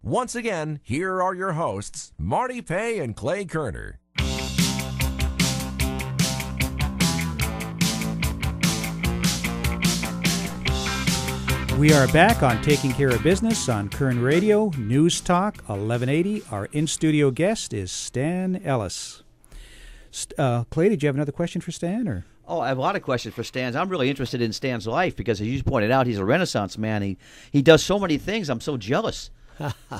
Once again, here are your hosts, Marty Pay and Clay Kerner. We are back on Taking Care of Business on Kern Radio Newstalk 1180. Our in-studio guest is Stan Ellis. Clay, did you have another question for Stan? Or? Oh, I have a lot of questions for Stan. I'm really interested in Stan's life because, as you pointed out, he's a Renaissance man. He does so many things. I'm so jealous.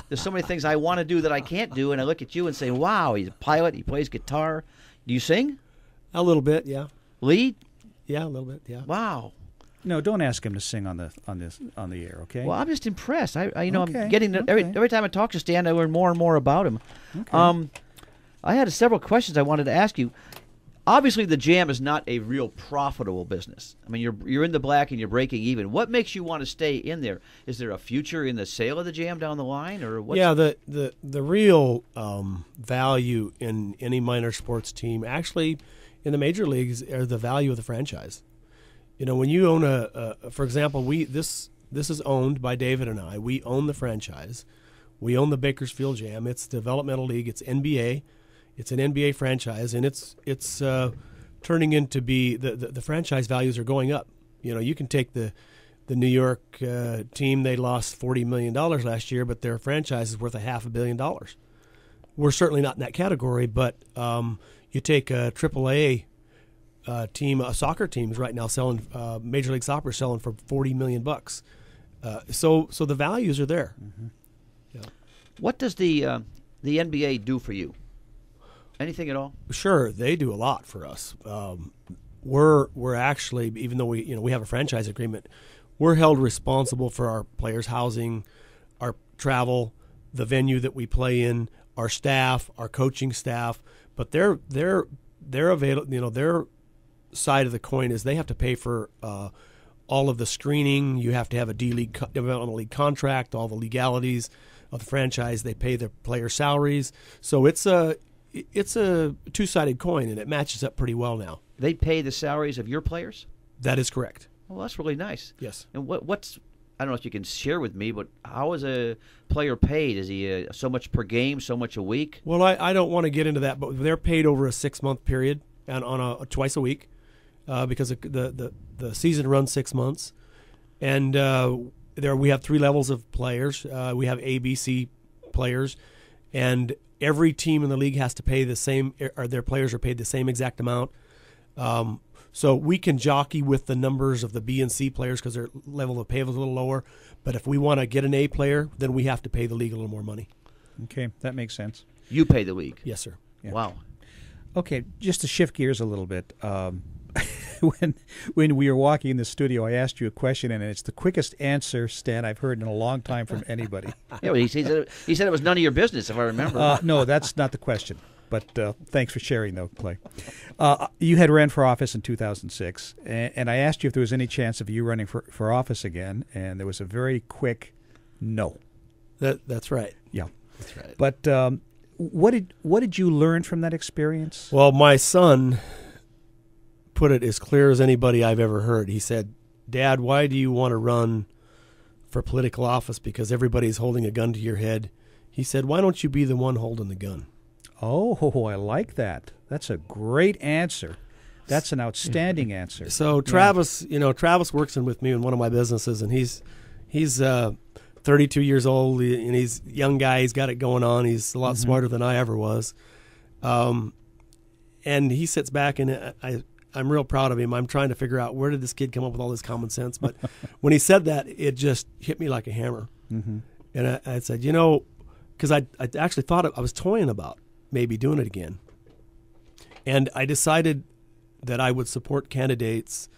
There's so many things I want to do that I can't do, and I look at you and say, wow, he's a pilot. He plays guitar. Do you sing? A little bit, yeah. Lead? Yeah, a little bit, yeah. Wow. No, don't ask him to sing on the air, okay? Well, I'm just impressed. I'm Okay, getting every time I talk to Stan, I learn more and more about him. Okay. I had several questions I wanted to ask you. Obviously, the Jam is not a real profitable business. I mean, you're in the black and you're breaking even. What makes you want to stay in there? Is there a future in the sale of the Jam down the line, or what? Yeah, the real value in any minor sports team, actually, in the major leagues, are the value of the franchise. You know, when you own for example, this is owned by David and I. We own the franchise. We own the Bakersfield Jam. It's developmental league. It's NBA. It's an NBA franchise, and it's turning into be the franchise values are going up. You know, you can take the New York team. They lost $40 million last year, but their franchise is worth $500 million. We're certainly not in that category, but you take a AAA team, a soccer team is right now selling Major League Soccer selling for $40 million. So the values are there. Mm-hmm. Yeah. What does the NBA do for you? Anything at all? Sure, they do a lot for us. We're actually, even though we have a franchise agreement, we're held responsible for our players' housing, our travel, the venue that we play in, our staff, our coaching staff. But they're available. You know, their side of the coin is they have to pay for all of the screening. You have to have a developmental league contract, all the legalities of the franchise. They pay their player salaries. So it's a two-sided coin, and it matches up pretty well now. They pay the salaries of your players? That is correct. Well, that's really nice. Yes. And what's I don't know if you can share with me, but how is a player paid? Is he so much per game, so much a week? Well, I don't want to get into that, but they're paid over a 6-month period and on a twice a week because the season runs 6 months, and we have 3 levels of players. We have A, B, C players, and every team in the league has to pay the same, or their players are paid the same exact amount. So we can jockey with the numbers of the B and C players because their level of pay is a little lower. But if we want to get an A player, then we have to pay the league a little more money. Okay, that makes sense. You pay the league? Yes, sir. Yeah. Wow. Okay, just to shift gears a little bit. When we were walking in the studio, I asked you a question, and it's the quickest answer, Stan, I've heard in a long time from anybody. Yeah, well, he said it was none of your business, if I remember. No, that's not the question. But thanks for sharing, though, Clay. You had ran for office in 2006, and I asked you if there was any chance of you running for office again, and there was a very quick no. That's right. Yeah. That's right. But what did you learn from that experience? Well, my son put it as clear as anybody I've ever heard. He said, "Dad, why do you want to run for political office? Because everybody's holding a gun to your head." He said, "Why don't you be the one holding the gun?" Oh, I like that. That's a great answer. That's an outstanding answer. So Travis, Travis works with me in one of my businesses, and he's 32 years old, and he's a young guy. He's got it going on. He's a lot smarter than I ever was. And he sits back, and I'm real proud of him. I'm trying to figure out where did this kid come up with all this common sense. But when he said that, it just hit me like a hammer. Mm-hmm. And I said, because I actually thought I was toying about maybe doing it again. And I decided that I would support candidates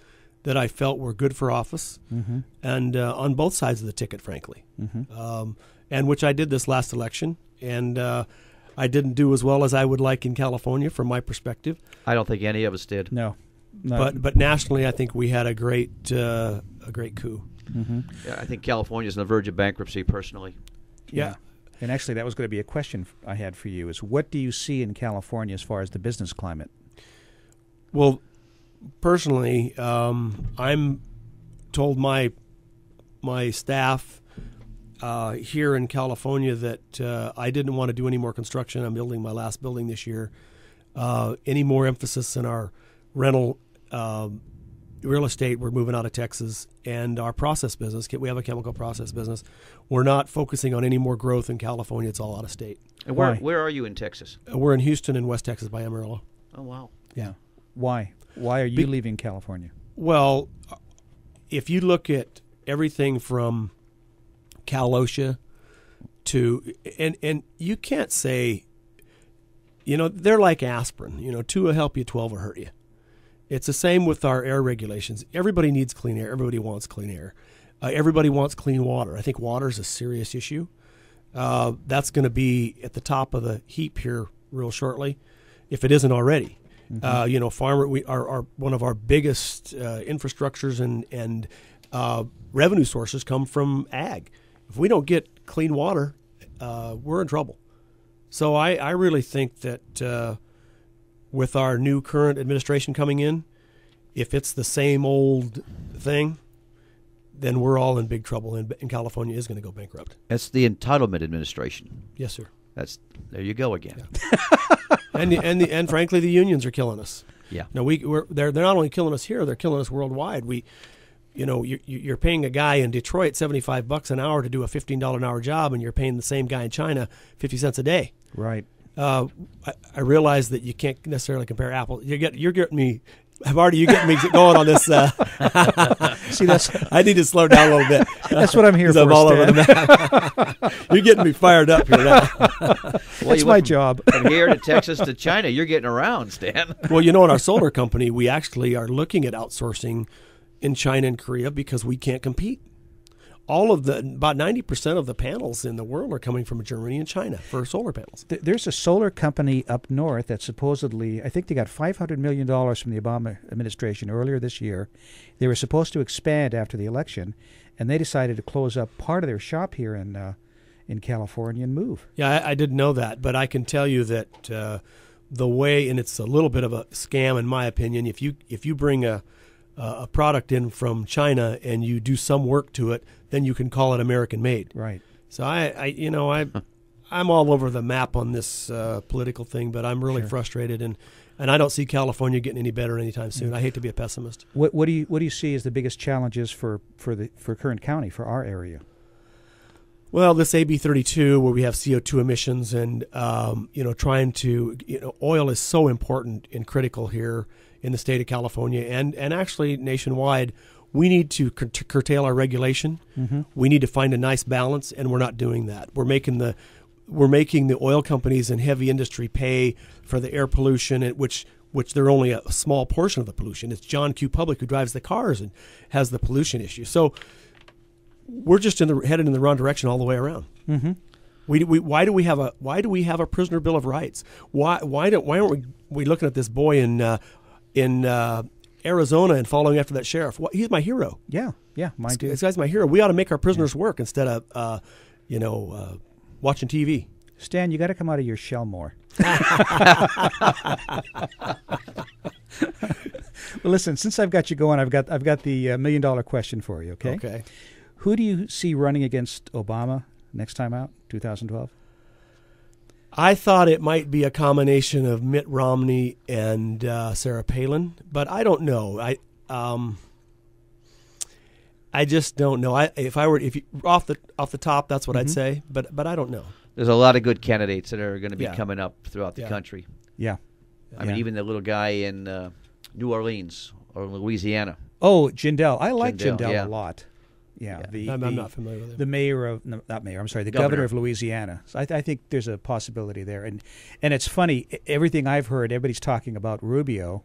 that I felt were good for office, and on both sides of the ticket, frankly. And which I did this last election, and I didn't do as well as I would like in California from my perspective. I don't think any of us did. No. But nationally, I think we had a great coup. Yeah, I think California's on the verge of bankruptcy, personally. Yeah. And actually, that was going to be a question I had for you, is what do you see in California as far as the business climate? Well, personally, I'm told my staff, here in California that I didn't want to do any more construction. I'm building my last building this year. Any more emphasis in our rental real estate, we're moving out of Texas, and our process business, we have a chemical process business. We're not focusing on any more growth in California. It's all out of state. And where are you in Texas? We're in Houston and West Texas by Amarillo. Oh, wow. Yeah. Why? Why are you leaving California? Well, if you look at everything from Cal OSHA to, and you can't say, they're like aspirin. 2 will help you, 12 will hurt you. It's the same with our air regulations. Everybody needs clean air. Everybody wants clean air. Everybody wants clean water. I think water is a serious issue. That's going to be at the top of the heap here real shortly, if it isn't already. Mm-hmm. Farmer, we are one of our biggest infrastructures and revenue sources come from ag. If we don't get clean water, we're in trouble. So I really think that with our new current administration coming in, if it's the same old thing, then we're all in big trouble, and California is going to go bankrupt. That's the entitlement administration. Yes, sir. There you go again. Yeah. and frankly, the unions are killing us. Yeah. No, they're not only killing us here; they're killing us worldwide. You're paying a guy in Detroit $75 an hour to do a $15 an hour job, and you're paying the same guy in China 50 cents a day. Right. I realize that you can't necessarily compare apples. You're getting me. Marty, you're getting me going on this. See, I need to slow down a little bit. That's what I'm here for, I'm all Stan. over the map. You're getting me fired up here now. That's my job. From here to Texas to China, you're getting around, Stan. Well, in our solar company, we actually are looking at outsourcing in China and Korea because we can't compete. About 90% of the panels in the world are coming from Germany and China for solar panels. There's a solar company up north that supposedly, I think they got $500 million from the Obama administration earlier this year. They were supposed to expand after the election, and they decided to close up part of their shop here in California and move. Yeah, I didn't know that, but I can tell you that the way, and it's a little bit of a scam in my opinion, if you bring a product in from China and you do some work to it, then you can call it American made. Right. So I'm all over the map on this political thing, but I'm really frustrated, and I don't see California getting any better anytime soon. I hate to be a pessimist. What do you see as the biggest challenges for Kern County, for our area? Well, this AB 32, where we have CO2 emissions, and trying to oil is so important and critical here in the state of California and actually nationwide. We need to curtail our regulation. Mm-hmm. We need to find a nice balance, and we're not doing that. We're making the oil companies and heavy industry pay for the air pollution, which they're only a small portion of the pollution. It's John Q. Public who drives the cars and has the pollution issue. So we're just headed in the wrong direction all the way around. Mm-hmm. Why do we have a prisoner bill of rights? Why aren't we looking at this boy in Arizona and following after that sheriff? He's my hero. Yeah, mine too. This guy's my hero. We ought to make our prisoners work instead of watching TV. Stan, you got to come out of your shell more. Well, listen, since I've got you going, I've got the $1 million question for you. Okay. Okay. Who do you see running against Obama next time out, 2012? I thought it might be a combination of Mitt Romney and Sarah Palin, but I don't know. I just don't know. If off the top, that's what I'd say, but I don't know. There's a lot of good candidates that are going to be coming up throughout the country. Yeah. I mean, even the little guy in New Orleans or Louisiana. Oh, Jindal. I like Jindal a lot. Yeah, I'm not familiar with him. The governor of Louisiana. So I think there's a possibility there. And it's funny, everything I've heard, everybody's talking about Rubio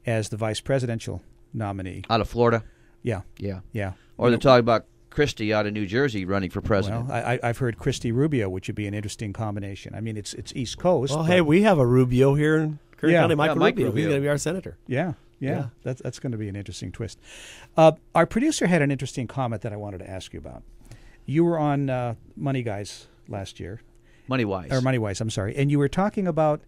as the vice presidential nominee. Out of Florida? Yeah. Or they're talking about Christie out of New Jersey running for president. Well, I've heard Christie Rubio, which would be an interesting combination. I mean, it's East Coast. Well, hey, we have a Rubio here in Kern County, Mike Rubio. Rubio. He's going to be our senator. Yeah. That's going to be an interesting twist. Our producer had an interesting comment that I wanted to ask you about. You were on Money Guys last year. Moneywise, I'm sorry. And you were talking about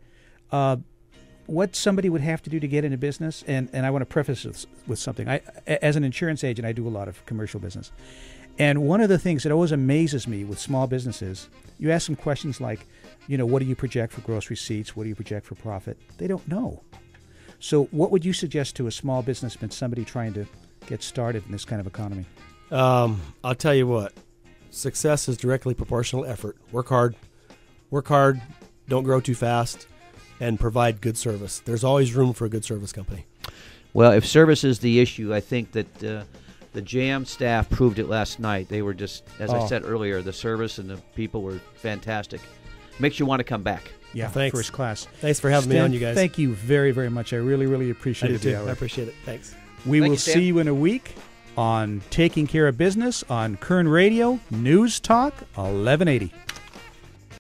what somebody would have to do to get into business. And I want to preface this with something. As an insurance agent, I do a lot of commercial business. And one of the things that always amazes me with small businesses, you ask them questions like, what do you project for gross receipts? What do you project for profit? They don't know. So what would you suggest to a small businessman, somebody trying to get started in this kind of economy? I'll tell you what. Success is directly proportional to effort. Work hard, don't grow too fast, and provide good service. There's always room for a good service company. Well, if service is the issue, I think that the JAM staff proved it last night. They were just, as I said earlier, the service and the people were fantastic. Makes you want to come back. Yeah, well, thanks. First class. Thanks for having me on, you guys. Thank you very, very much. I really, really appreciate it. I appreciate it. Thanks. We will see you in a week on Taking Care of Business on Kern Radio Newstalk 1180.